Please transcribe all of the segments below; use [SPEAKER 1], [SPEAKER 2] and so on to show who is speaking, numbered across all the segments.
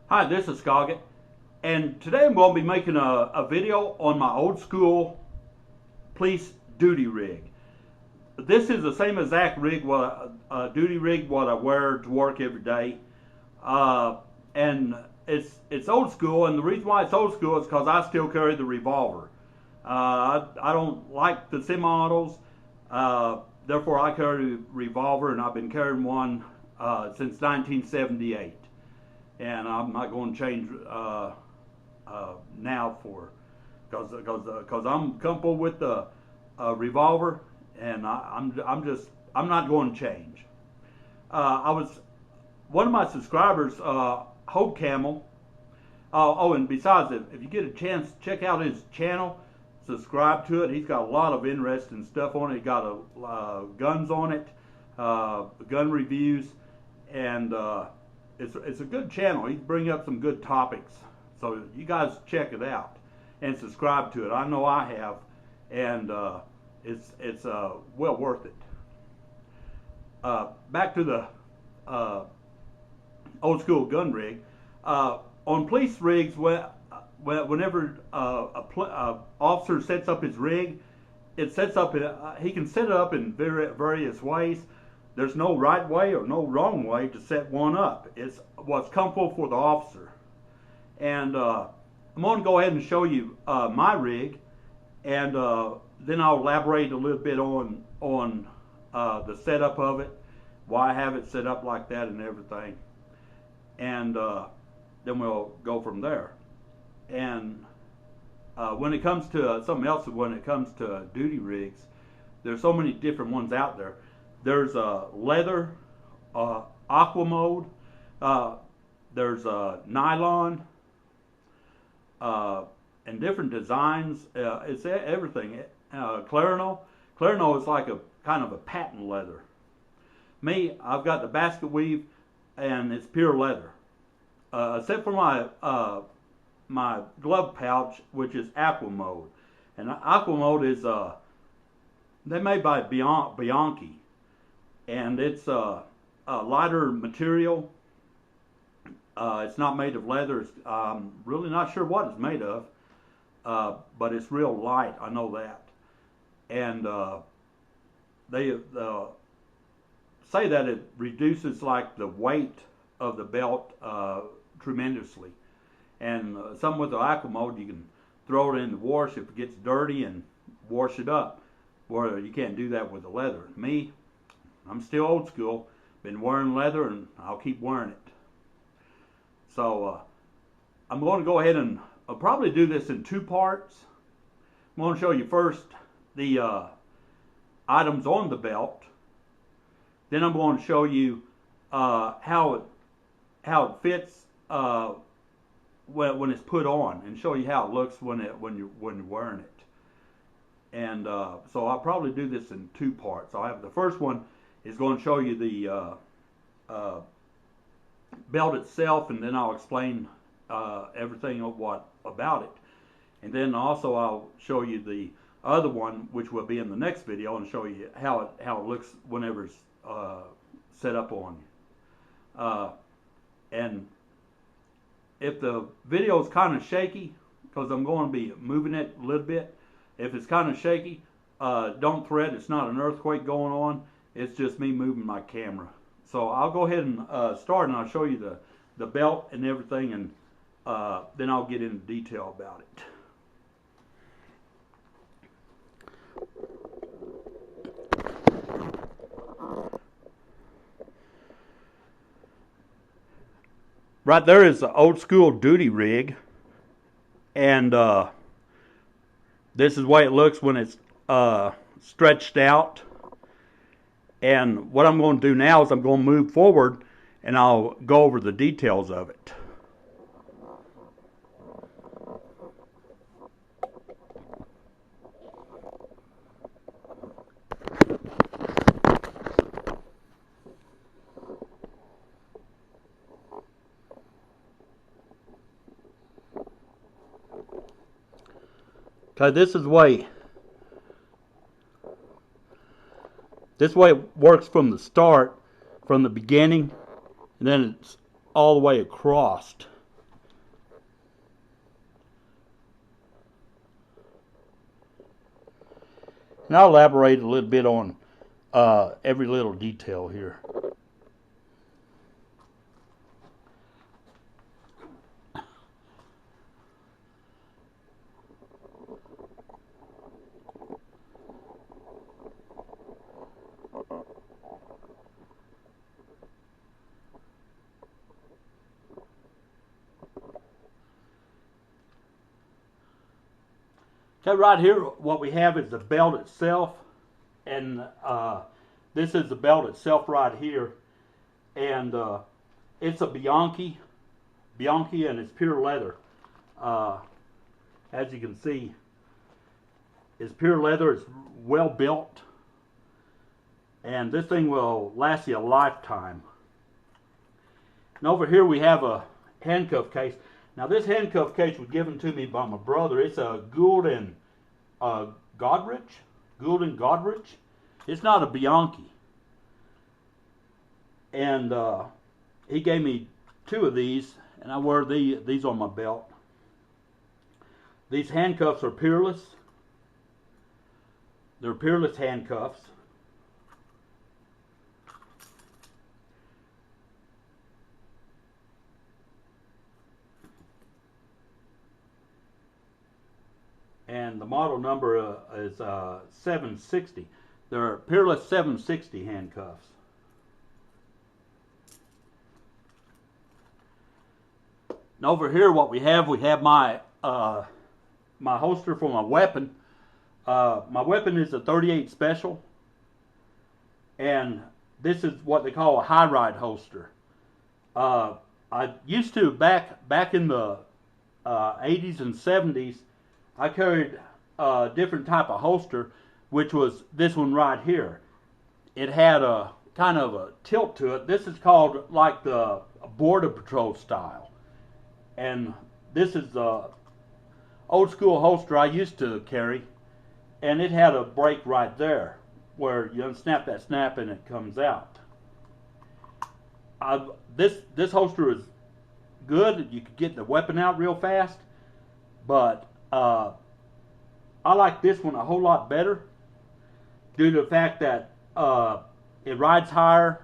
[SPEAKER 1] Hi, this is Scoggett, and today I'm going to be making a video on my old school police duty rig. This is the same exact rig, duty rig, what I wear to work every day, and it's old school. And the reason why it's old school is because I still carry the revolver. I don't like the semi-autos, therefore I carry a revolver, and I've been carrying one since 1978. And I'm not going to change now because I'm comfortable with the revolver, and I'm not going to change. I was one of my subscribers, Hope Camel. And besides, if you get a chance, check out his channel, subscribe to it. He's got a lot of interesting stuff on it. He got guns on it, gun reviews, and it's a good channel. He's bringing up some good topics, so you guys check it out and subscribe to it. I know I have, and it's well worth it. Back to the old school gun rig. On police rigs, whenever a officer sets up his rig, it sets up. He can set it up in various ways. There's no right way or no wrong way to set one up. It's what's comfortable for the officer. And I'm going to go ahead and show you my rig, and then I'll elaborate a little bit on the setup of it, why I have it set up like that and everything. And then we'll go from there. And when it comes to something else, when it comes to duty rigs, there's so many different ones out there. There's leather, aqua mode, there's nylon, and different designs. It's everything. Clarino is like a kind of a patent leather. Me, I've got the basket weave, and it's pure leather, except for my glove pouch, which is aqua mode. And aqua mode is they're made by Bianchi. And it's a lighter material. It's not made of leather. I'm really not sure what it's made of, but it's real light. I know that. And they say that it reduces like the weight of the belt tremendously. And some with the aqua mode, you can throw it in the wash if it gets dirty and wash it up. Where you can't do that with the leather. Me, I'm still old school, been wearing leather, and I'll keep wearing it. So I'm going to go ahead and I'll probably do this in two parts. I'm going to show you first the items on the belt. Then I'm going to show you how it fits when it's put on, and show you how it looks when you're wearing it. And so I'll probably do this in two parts. I'll have the first one is going to show you the belt itself, and then I'll explain everything about it. And then also I'll show you the other one, which will be in the next video, and show you how it looks whenever it's set up on you. And if the video is kind of shaky, because I'm going to be moving it a little bit, if it's kind of shaky, don't fret. It's not an earthquake going on. It's just me moving my camera. So I'll go ahead and start, and I'll show you the belt and everything, and then I'll get into detail about it. Right there is the old school duty rig, and this is the way it looks when it's stretched out. And what I'm going to do now is I'm going to move forward, and I'll go over the details of it. Okay, this is the way it works from the start, from the beginning, and then it's all the way across. And I'll elaborate a little bit on every little detail here. Okay, right here, what we have is the belt itself, and this is the belt itself right here, and it's a Bianchi, and it's pure leather. As you can see, it's pure leather. It's well built, and this thing will last you a lifetime. And over here we have a handcuff case. Now this handcuff case was given to me by my brother. It's a Gould and Godrich. It's not a Bianchi. And he gave me 2 of these, and I wear these on my belt. These handcuffs are peerless. They're peerless handcuffs. And the model number is 760. They're peerless 760 handcuffs. And over here, what we have my my holster for my weapon. My weapon is a .38 Special, and this is what they call a high ride holster. I used to back in the 80s and 70s. I carried a different type of holster, which was this one right here. It had a kind of a tilt to it. This is called like the Border Patrol style. And this is the old school holster I used to carry. And it had a break right there where you unsnap that snap and it comes out. This holster is good. You could get the weapon out real fast. But I like this one a whole lot better due to the fact that it rides higher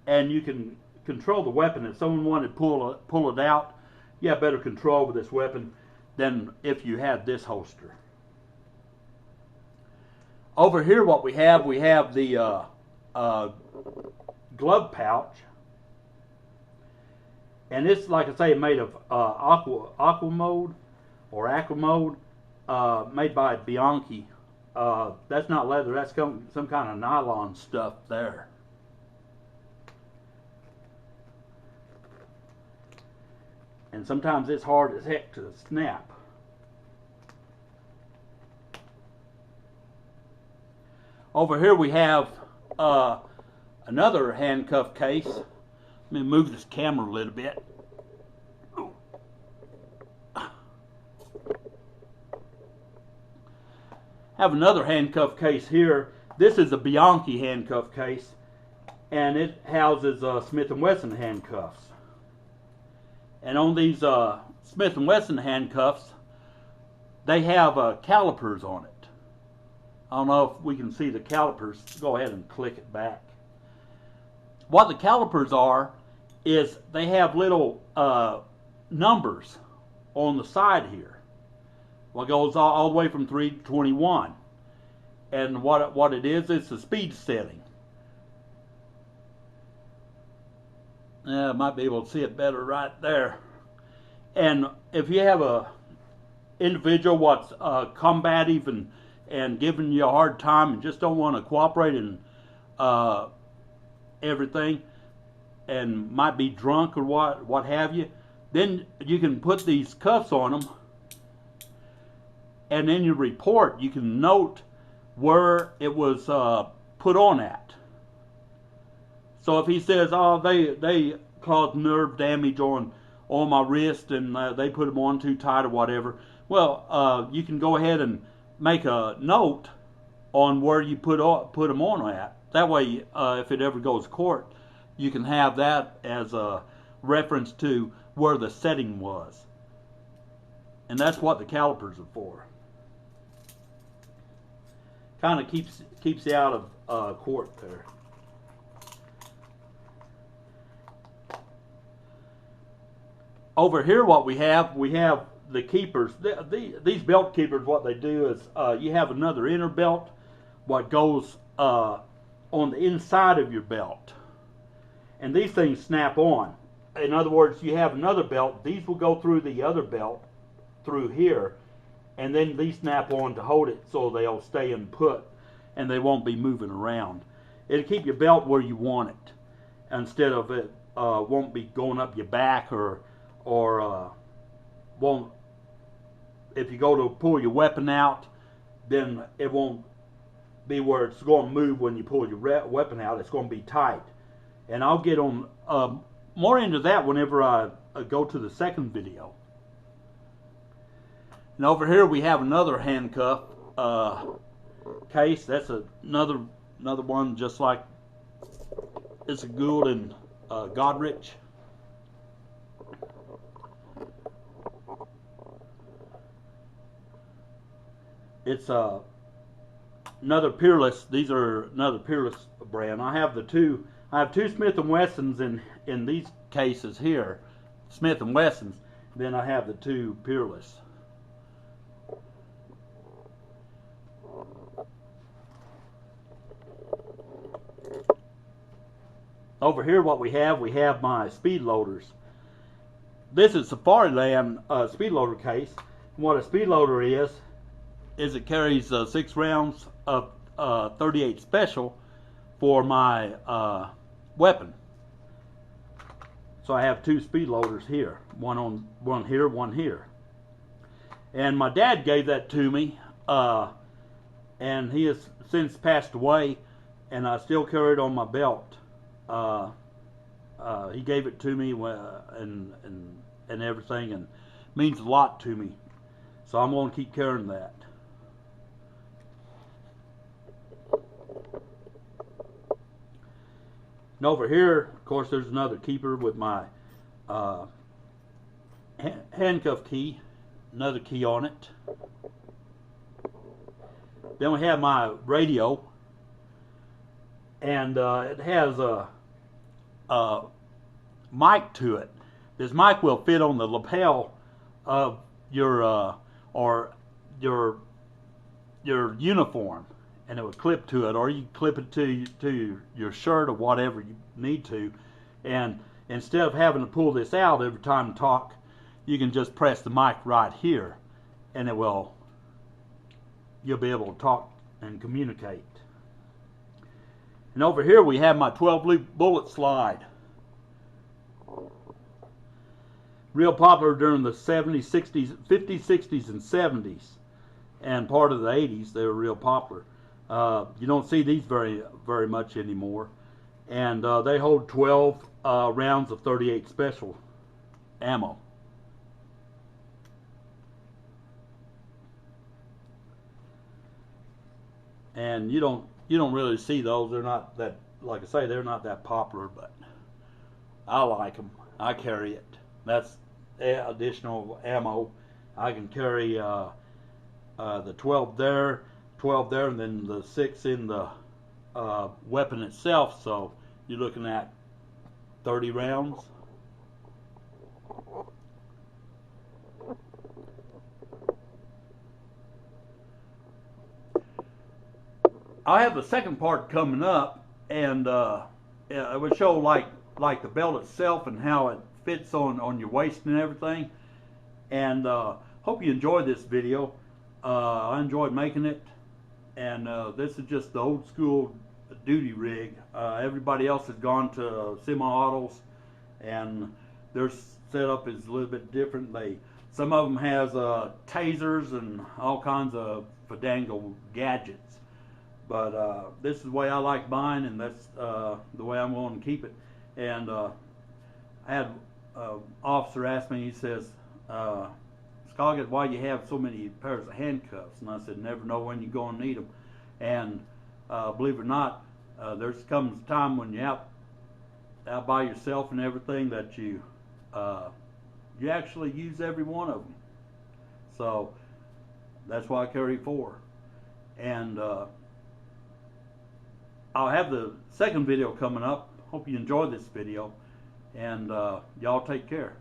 [SPEAKER 1] and you can control the weapon. If someone wanted to pull it out, you have better control over this weapon than if you had this holster. Over here, what we have the glove pouch, and it's, like I say, made of aqua mode, made by Bianchi. That's not leather. That's some kind of nylon stuff there. And sometimes it's hard as heck to snap. Over here we have another handcuff case. Let me move this camera a little bit. Have another handcuff case here. This is a Bianchi handcuff case, and it houses Smith & Wesson handcuffs. And on these Smith & Wesson handcuffs, they have calipers on it. I don't know if we can see the calipers. Go ahead and click it back. What the calipers are is they have little numbers on the side here. Well, it goes all the way from 3 to 21. And what it is, it's the speed setting. I might be able to see it better right there. And if you have a individual what's combative and giving you a hard time and just don't want to cooperate in everything, and might be drunk or what have you, then you can put these cuffs on them, and in your report you can note where it was put on at. So if he says, oh, they caused nerve damage on my wrist and they put them on too tight or whatever, well, you can go ahead and make a note on where you put them on at. That way, if it ever goes to court, you can have that as a reference to where the setting was. And that's what the calipers are for. kind of keeps you out of court there. Over here, what we have the keepers. These belt keepers, what they do is you have another inner belt, what goes on the inside of your belt, and these things snap on. In other words, you have another belt. These will go through the other belt through here, and then these snap on to hold it so they'll stay in put and they won't be moving around. It'll keep your belt where you want it instead of it won't be going up your back or won't. If you go to pull your weapon out, then it won't be where it's going to move when you pull your weapon out. It's going to be tight. And I'll get on more into that whenever I go to the second video. And over here we have another handcuff case. That's another one just like it's a Gould and Godrich. It's another Peerless. These are another Peerless brand. I have two Smith & Wessons in these cases here, Smith & Wessons. Then I have the two Peerless. Over here, what we have my speed loaders. This is Safariland speed loader case. And what a speed loader is it carries 6 rounds of 38 special for my weapon. So I have 2 speed loaders here, one here. And my dad gave that to me, and he has since passed away, and I still carry it on my belt. He gave it to me and everything, and means a lot to me. So I'm going to keep carrying that. And over here, of course, there's another keeper with my handcuff key, another key on it. Then we have my radio, and it has a mic to it. This mic will fit on the lapel of your uniform, and it would clip to it, or you can clip it to your shirt or whatever you need to. And instead of having to pull this out every time you talk, you can just press the mic right here, and you'll be able to talk and communicate. And over here we have my 12-loop bullet slide. Real popular during the 70s, 60s, 50s, 60s, and 70s, and part of the 80s. They were real popular. You don't see these very much anymore. And they hold 12 rounds of 38 special ammo. And you don't really see those. They're not that, like I say, they're not that popular, but I like them. I carry it. That's additional ammo. I can carry the 12 there, and then the 6 in the weapon itself. So you're looking at 30 rounds. I have the second part coming up, and it would show like the belt itself and how it fits on your waist and everything. And hope you enjoyed this video. I enjoyed making it, and this is just the old school duty rig. Everybody else has gone to semi-autos, and their setup is a little bit different. Some of them has tasers and all kinds of fadangle gadgets. But this is the way I like mine, and that's the way I'm going to keep it. And I had an officer ask me, he says, Scoggett, why you have so many pairs of handcuffs? And I said, never know when you're going to need them. And believe it or not, there comes a time when you're out by yourself and everything that you actually use every one of them. So that's why I carry 4. And I'll have the second video coming up. Hope you enjoy this video, and y'all take care.